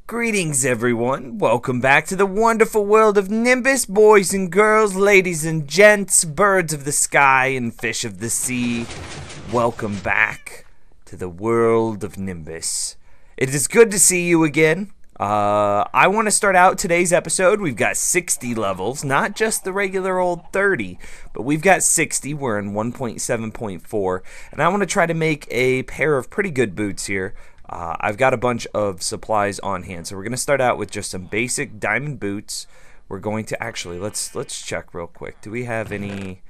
Greetings, everyone. Welcome back to the wonderful world of Nimbus, boys and girls, ladies and gents, birds of the sky, and fish of the sea. Welcome back to the world of Nimbus. It is good to see you again. I want to start out today's episode. We've got 60 levels, not just the regular old 30, but we've got 60. We're in 1.7.4, and I want to try to make a pair of pretty good boots here. I've got a bunch of supplies on hand, so we're going to start out with just some basic diamond boots. We're going to actually, let's check real quick. Do we have any?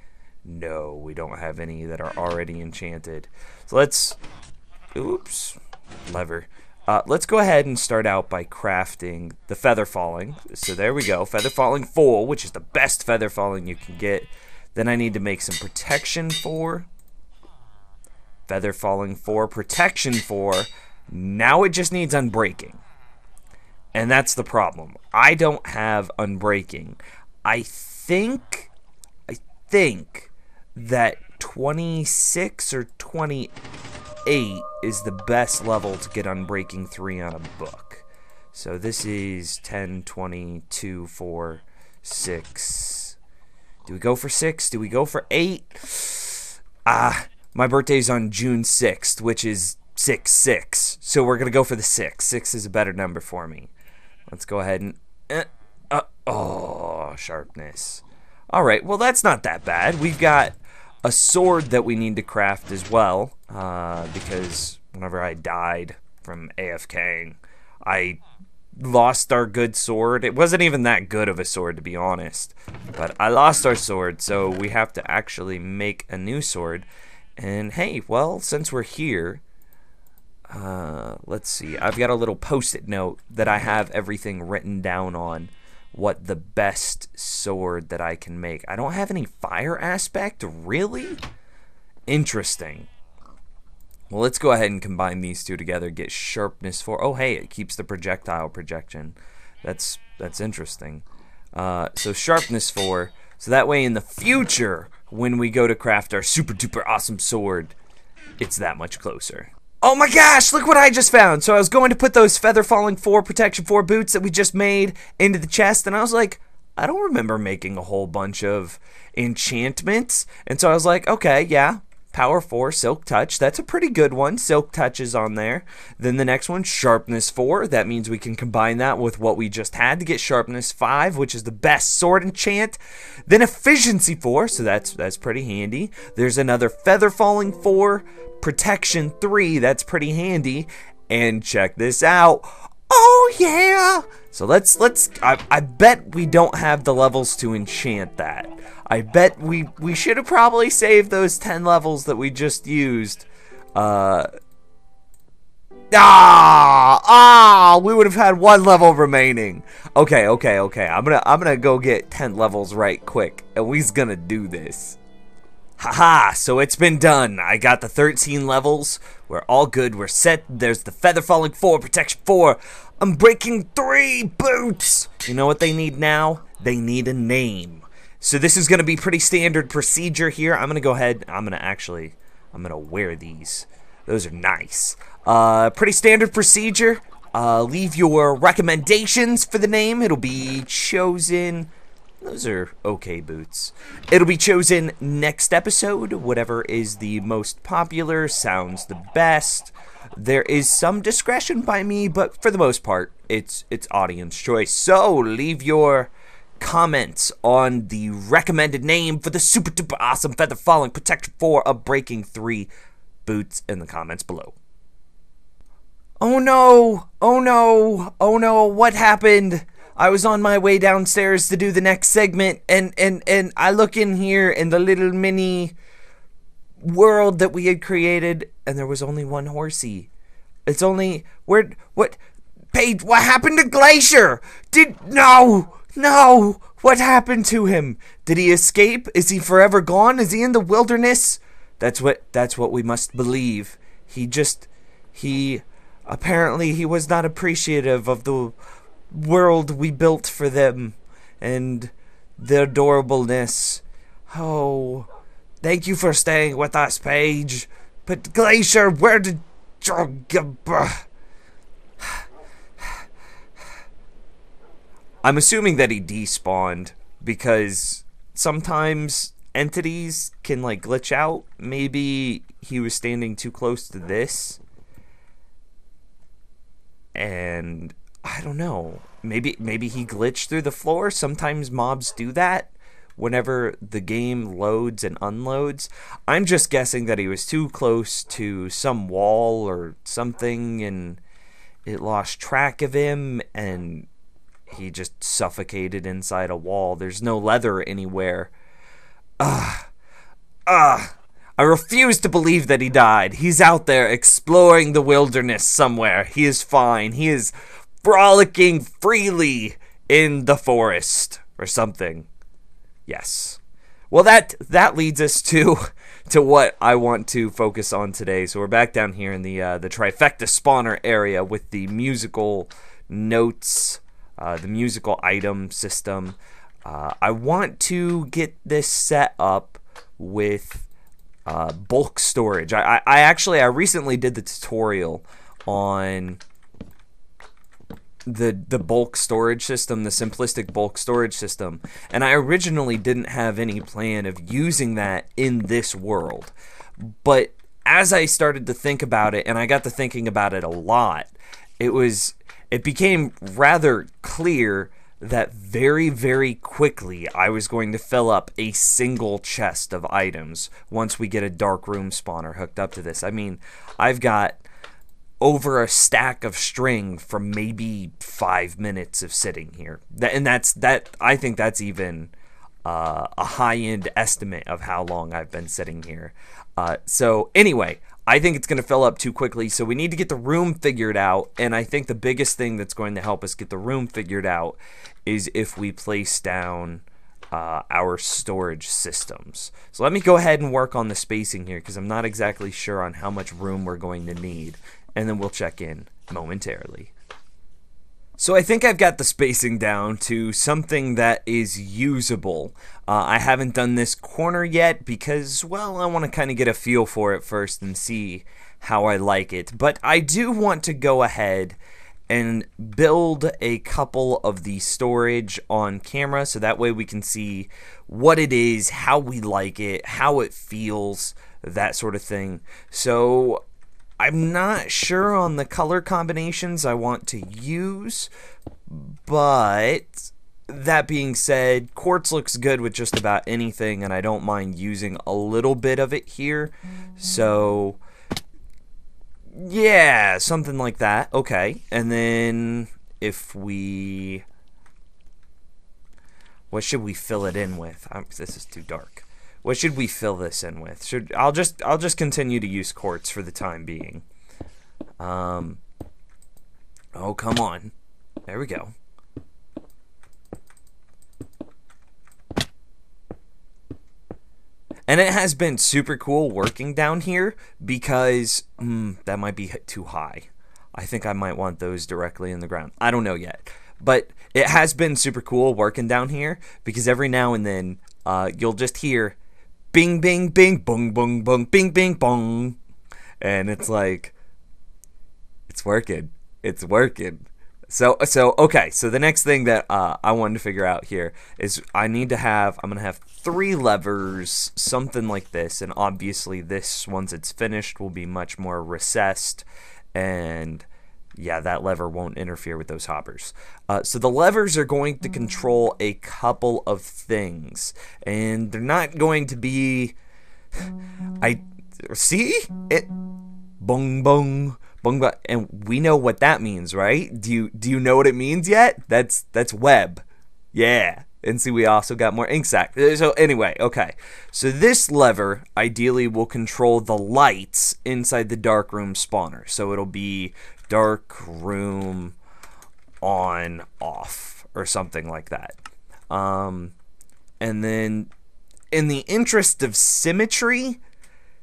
No, we don't have any that are already enchanted. So let's, oops, lever. Let's go ahead and start out by crafting the feather falling. So there we go, feather falling 4, which is the best feather falling you can get. Then I need to make some protection 4. Feather falling 4, protection 4. Now it just needs unbreaking. And that's the problem. I don't have unbreaking. I think that 26 or 28 is the best level to get unbreaking 3 on a book. So this is 10, 20, 2, 4, 6. Do we go for 6? Do we go for 8? My birthday's on June 6th, which is 6. So we're gonna go for the 6. 6 is a better number for me. Let's go ahead and oh, sharpness. All right, well that's not that bad. We've got a sword that we need to craft as well, because whenever I died from AFKing, I lost our good sword. It wasn't even that good of a sword, to be honest, but I lost our sword, so we have to actually make a new sword. And hey, well, since we're here, let's see, I've got a little post-it note that I have everything written down on, what the best sword that I can make. I don't have any fire aspect, really? Interesting. Well, let's go ahead and combine these two together, get sharpness 4. Oh, hey, it keeps the projectile projection. That's interesting. So sharpness 4, so that way in the future, when we go to craft our super duper awesome sword, it's that much closer. Oh my gosh, look what I just found. So I was going to put those feather falling 4, protection 4 boots that we just made into the chest, and I was like, I don't remember making a whole bunch of enchantments. And so I was like, okay, yeah, power 4, silk touch, that's a pretty good one. Silk touch is on there. Then the next one, sharpness 4. That means we can combine that with what we just had to get sharpness 5, which is the best sword enchant. Then efficiency 4, so that's pretty handy. There's another feather falling 4, protection 3, that's pretty handy. And check this out. Oh yeah! So I bet we don't have the levels to enchant that. I bet we should have probably saved those 10 levels that we just used. We would have had 1 level remaining. Okay. I'm gonna go get 10 levels right quick, and we's gonna do this. Haha, so it's been done. I got the 13 levels. We're all good. We're set. There's the feather falling 4, protection 4. I'm breaking 3 boots. You know what they need now? They need a name. So this is going to be pretty standard procedure here. I'm going to go ahead. I'm going to wear these. Those are nice. Pretty standard procedure. Leave your recommendations for the name. It'll be chosen. Those are okay boots. It'll be chosen next episode. Whatever is the most popular, sounds the best. There is some discretion by me, but for the most part, it's audience choice. So leave your comments on the recommended name for the super duper awesome feather falling protection 4 unbreaking 3 boots in the comments below. Oh no! Oh no! Oh no! What happened? I was on my way downstairs to do the next segment, and I look in here in the little mini world that we had created, and there was only one horsey. It's only, what happened to Glacier? No, what happened to him? Did he escape? Is he forever gone? Is he in the wilderness? That's what we must believe. Apparently he was not appreciative of the world we built for them and their adorableness. Oh, thank you for staying with us, Paige. But Glacier, where did you go? I'm assuming that he despawned because sometimes entities can like glitch out. Maybe he was standing too close to this, and I don't know. Maybe he glitched through the floor. Sometimes mobs do that whenever the game loads and unloads. I'm just guessing that he was too close to some wall or something and it lost track of him and he just suffocated inside a wall. There's no leather anywhere. I refuse to believe that he died. He's out there exploring the wilderness somewhere. He is fine. He is frolicking freely in the forest or something. Yes. Well, that leads us to what I want to focus on today. So we're back down here in the trifecta spawner area with the musical notes, the musical item system. I want to get this set up with bulk storage. I recently did the tutorial on the bulk storage system, the simplistic bulk storage system, and I originally didn't have any plan of using that in this world. But as I started to think about it, and I got to thinking about it a lot, it became rather clear that very, very quickly I was going to fill up a single chest of items once we get a dark room spawner hooked up to this. I mean, I've got over a stack of string from maybe 5 minutes of sitting here. I think that's even a high-end estimate of how long I've been sitting here. So anyway, I think it's going to fill up too quickly, so we need to get the room figured out, and I think the biggest thing that's going to help us get the room figured out is if we place down our storage systems. So let me go ahead and work on the spacing here, because I'm not exactly sure on how much room we're going to need, and then we'll check in momentarily. So I think I've got the spacing down to something that is usable. I haven't done this corner yet because, well, I want to kind of get a feel for it first and see how I like it. But I do want to go ahead and build a couple of the storage on camera so that way we can see what it is, how we like it, how it feels, that sort of thing. So I'm not sure on the color combinations I want to use, but that being said, quartz looks good with just about anything, and I don't mind using a little bit of it here. So yeah, something like that. Okay, and then if we, what should we fill it in with? This is too dark. What should we fill this in with? I'll just continue to use quartz for the time being. Oh, come on. There we go. And it has been super cool working down here because that might be too high. I think I might want those directly in the ground. I don't know yet. But it has been super cool working down here because every now and then you'll just hear bing, bing, bing, bong, bong, bong, bing, bing, bong. And it's like, it's working. It's working. So okay, so the next thing that I wanted to figure out here is I'm going to have 3 levers, something like this, and obviously this, once it's finished, will be much more recessed, and yeah, that lever won't interfere with those hoppers. So the levers are going to control a couple of things, and they're not going to be, see? It, bong, bong. And we know what that means, right? Do you know what it means yet? That's web. Yeah. And see, we also got more ink sac. So anyway, okay. So this lever ideally will control the lights inside the dark room spawner. So it'll be dark room on off or something like that. And then in the interest of symmetry,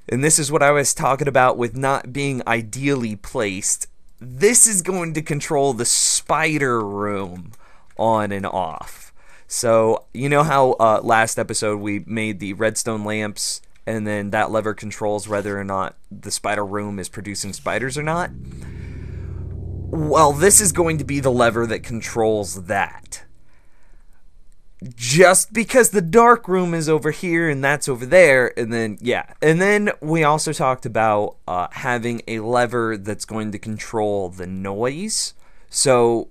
and this is what I was talking about with not being ideally placed, this is going to control the spider room on and off. So, you know how last episode we made the redstone lamps, and then that lever controls whether or not the spider room is producing spiders or not? Well, this is going to be the lever that controls that. just because the dark room is over here and that's over there. And then, yeah. And then we also talked about having a lever that's going to control the noise. So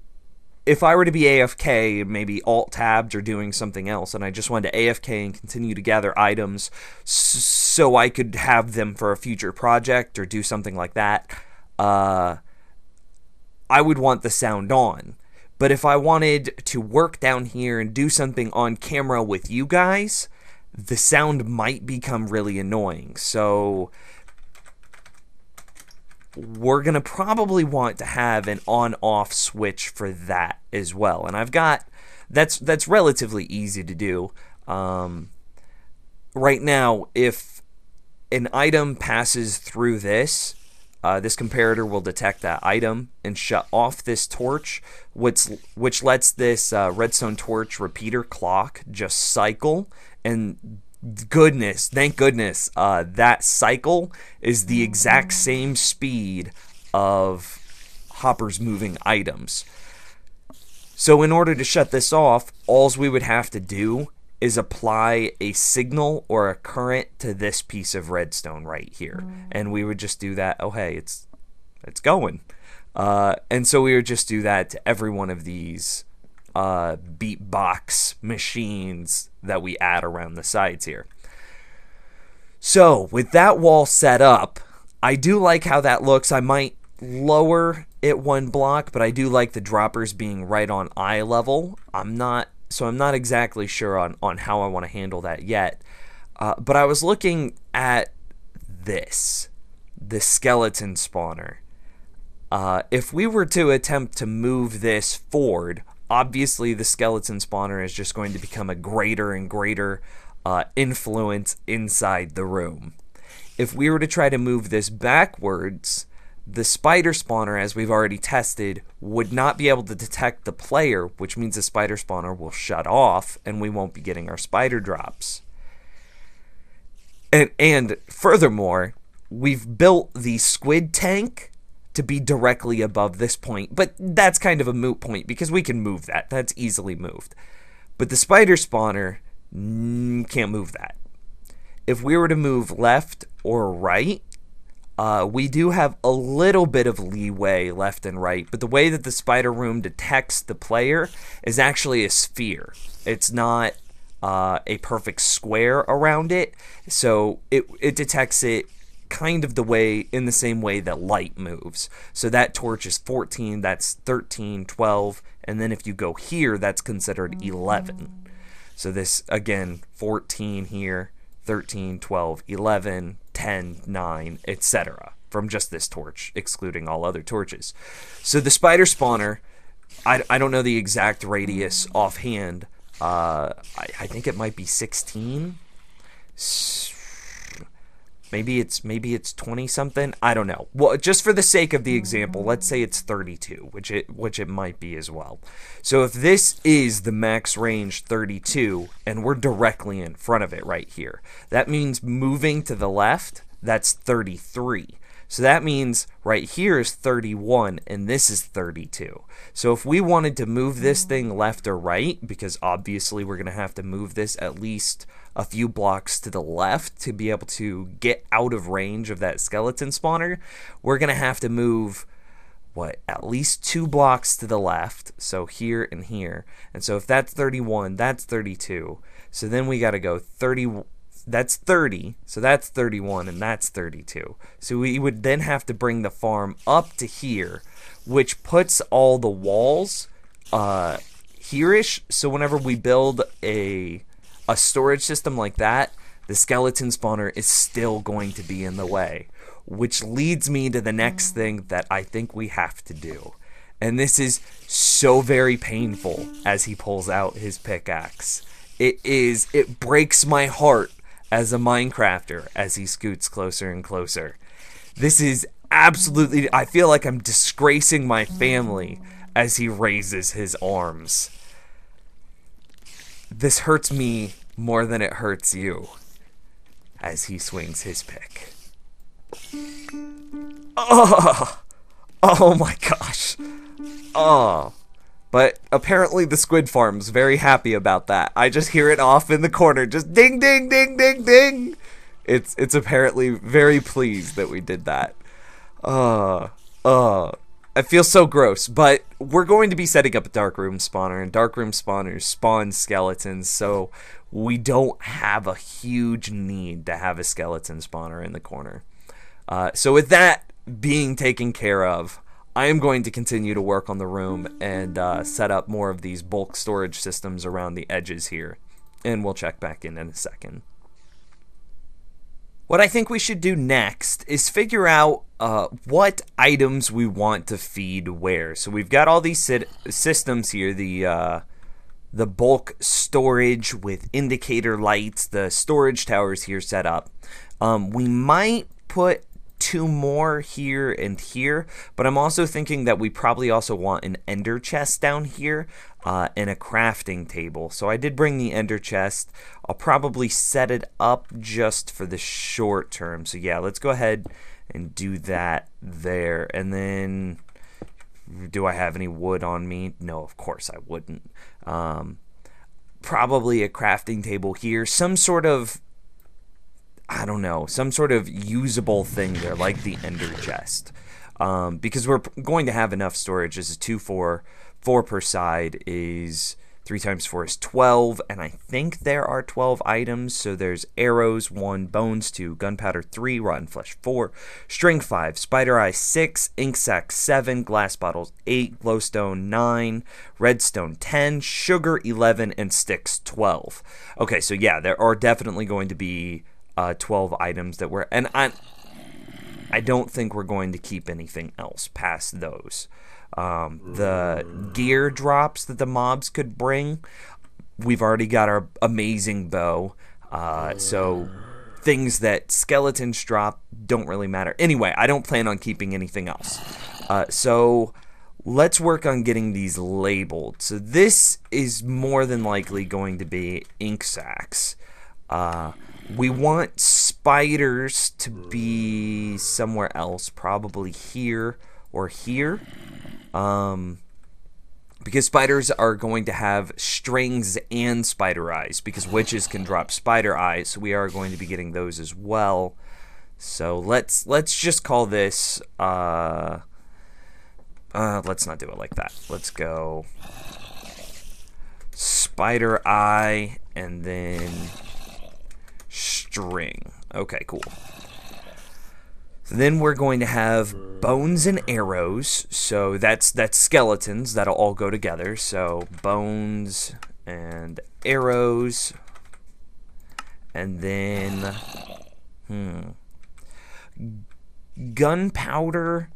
if I were to be AFK, maybe alt-tabbed or doing something else, and I just wanted to AFK and continue to gather items so I could have them for a future project or do something like that, I would want the sound on. But if I wanted to work down here and do something on camera with you guys, the sound might become really annoying. So we're going to probably want to have an on-off switch for that as well. And I've got, that's relatively easy to do. Right now, if an item passes through this, this comparator will detect that item and shut off this torch, which lets this redstone torch repeater clock just cycle. And thank goodness, that cycle is the exact same speed of Hopper's moving items. So in order to shut this off, all we would have to do is apply a signal or a current to this piece of redstone right here. And we would just do that. Oh, hey, it's going. And so we would just do that to every one of these beatbox machines that we add around the sides here. So with that wall set up, I do like how that looks. I might lower it one block, but I do like the droppers being right on eye level. I'm not exactly sure on how I want to handle that yet. But I was looking at this, the skeleton spawner. If we were to attempt to move this forward, obviously the skeleton spawner is just going to become a greater and greater influence inside the room. If we were to try to move this backwards, the spider spawner, as we've already tested, would not be able to detect the player, which means the spider spawner will shut off and we won't be getting our spider drops. And furthermore, we've built the squid tank to be directly above this point, but that's kind of a moot point because we can move that. That's easily moved. But the spider spawner can't move that. If we were to move left or right, we do have a little bit of leeway left and right, but the way that the spider room detects the player is actually a sphere. It's not a perfect square around it, so it detects it kind of in the same way that light moves. So that torch is 14, that's 13, 12, and then if you go here, that's considered 11. So this, again, 14 here, 13, 12, 11, 10, 9, etc. from just this torch, excluding all other torches. So the spider spawner, I don't know the exact radius offhand. I think it might be 16. Maybe it's 20 something. I don't know. Well, just for the sake of the example, let's say it's 32, which it might be as well. So if this is the max range 32 and we're directly in front of it right here, that means moving to the left, that's 33. So that means right here is 31 and this is 32. So if we wanted to move this thing left or right, because obviously we're going to have to move this at least a few blocks to the left to be able to get out of range of that skeleton spawner, we're going to have to move, at least 2 blocks to the left, so here and here. And so if that's 31, that's 32. So then we got to go 30, that's 30, so that's 31, and that's 32. So we would then have to bring the farm up to here, which puts all the walls here-ish, so whenever we build a storage system like that, the skeleton spawner is still going to be in the way, which leads me to the next thing that I think we have to do. And this is so very painful as he pulls out his pickaxe. It breaks my heart as a Minecrafter as he scoots closer and closer. This is absolutely, I feel like I'm disgracing my family as he raises his arms. This hurts me more than it hurts you as he swings his pick. Oh my gosh. Oh. But apparently the squid farm's very happy about that. I just hear it off in the corner, just ding, ding, ding, ding, ding. It's apparently very pleased that we did that. I feel so gross, but we're going to be setting up a dark room spawner, and dark room spawners spawn skeletons, so we don't have a huge need to have a skeleton spawner in the corner. So with that being taken care of, I am going to continue to work on the room and set up more of these bulk storage systems around the edges here, and we'll check back in a second. What I think we should do next is figure out what items we want to feed where. So we've got all these systems here, the bulk storage with indicator lights, the storage towers here set up. We might put 2 more here and here, but I'm also thinking that we probably also want an ender chest down here and a crafting table. So I did bring the ender chest. I'll probably set it up just for the short term. So yeah, let's go ahead and do that there. And then, do I have any wood on me? No, of course I wouldn't. Probably a crafting table here, some sort of, I don't know, some sort of usable thing there, like the ender chest. Because we're going to have enough storage. This is 2, 4 per side is 3 times 4 is 12, and I think there are 12 items. So there's arrows 1, bones 2, gunpowder 3, rotten flesh 4, string 5, spider eye 6, ink sac 7, glass bottles 8, glowstone 9, redstone 10, sugar 11, and sticks 12. Okay, so yeah, there are definitely going to be 12 items that we're, and I don't think we're going to keep anything else past those. The gear drops that the mobs could bring, we've already got our amazing bow, so things that skeletons drop don't really matter. Anyway, I don't plan on keeping anything else. So let's work on getting these labeled. So this is more than likely going to be ink sacs. We want spiders to be somewhere else, probably here or here. Because spiders are going to have strings and spider eyes, because witches can drop spider eyes, so we are going to be getting those as well. So let's just call this, let's not do it like that. Let's go spider eye and then string. Okay, cool. So then we're going to have bones and arrows. So that's skeletons. That'll all go together. So bones and arrows. And then gunpowder,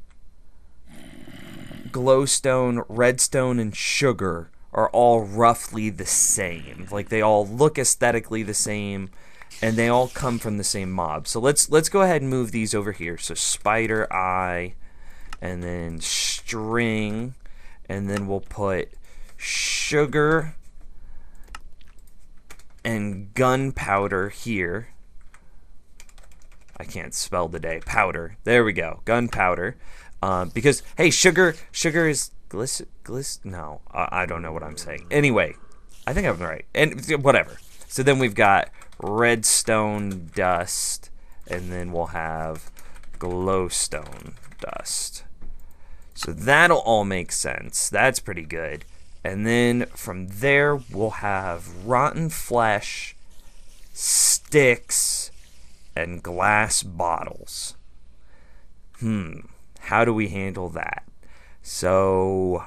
glowstone, redstone, and sugar are all roughly the same. Like, they all look aesthetically the same, and they all come from the same mob. So let's go ahead and move these over here. So spider eye, and then string, and then we'll put sugar and gunpowder here. I can't spell today. Powder. There we go. Gunpowder. Because, hey, sugar is no, I don't know what I'm saying. Anyway, I think I'm right. And whatever. So then we've got redstone dust, and then we'll have glowstone dust. So that'll all make sense. That's pretty good. And then from there, we'll have rotten flesh, sticks, and glass bottles. How do we handle that? So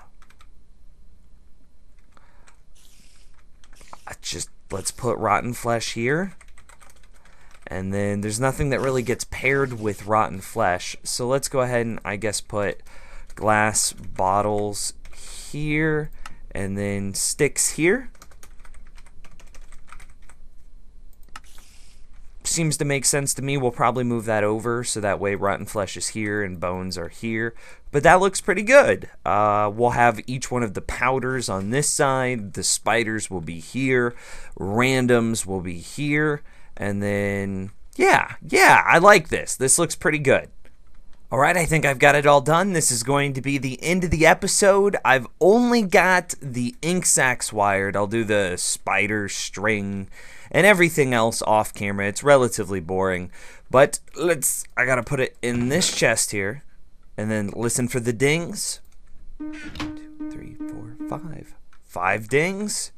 let's put rotten flesh here. And then there's nothing that really gets paired with rotten flesh. So let's go ahead and, I guess, put glass bottles here, and then sticks here. Seems to make sense to me. We'll probably move that over so that way rotten flesh is here and bones are here. But that looks pretty good. We'll have each one of the powders on this side. The spiders will be here. Randoms will be here. And then, yeah, I like this. This looks pretty good. Alright, I think I've got it all done. This is going to be the end of the episode. I've only got the ink sacs wired. I'll do the spider string and everything else off camera. It's relatively boring. But I gotta put it in this chest here. And then listen for the dings. 1, 2, 3, 4, 5. 5 dings.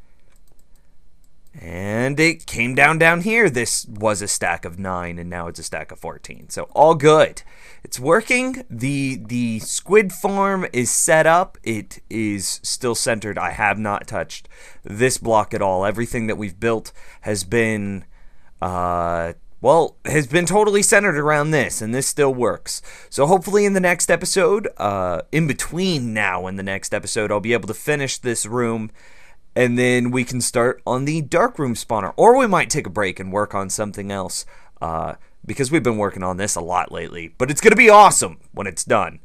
And it came down here. This was a stack of 9, and now it's a stack of 14. So all good. It's working. The squid farm is set up. It is still centered. I have not touched this block at all. Everything that we've built has been, has been totally centered around this, and this still works. So hopefully in the next episode, in between now and the next episode, I'll be able to finish this room. And then we can start on the dark room spawner. Or we might take a break and work on something else. Because we've been working on this a lot lately. But it's going to be awesome when it's done.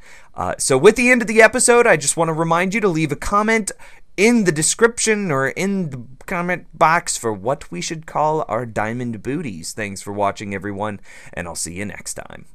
So with the end of the episode, I just want to remind you to leave a comment in the description or in the comment box for what we should call our diamond booties. Thanks for watching, everyone. And I'll see you next time.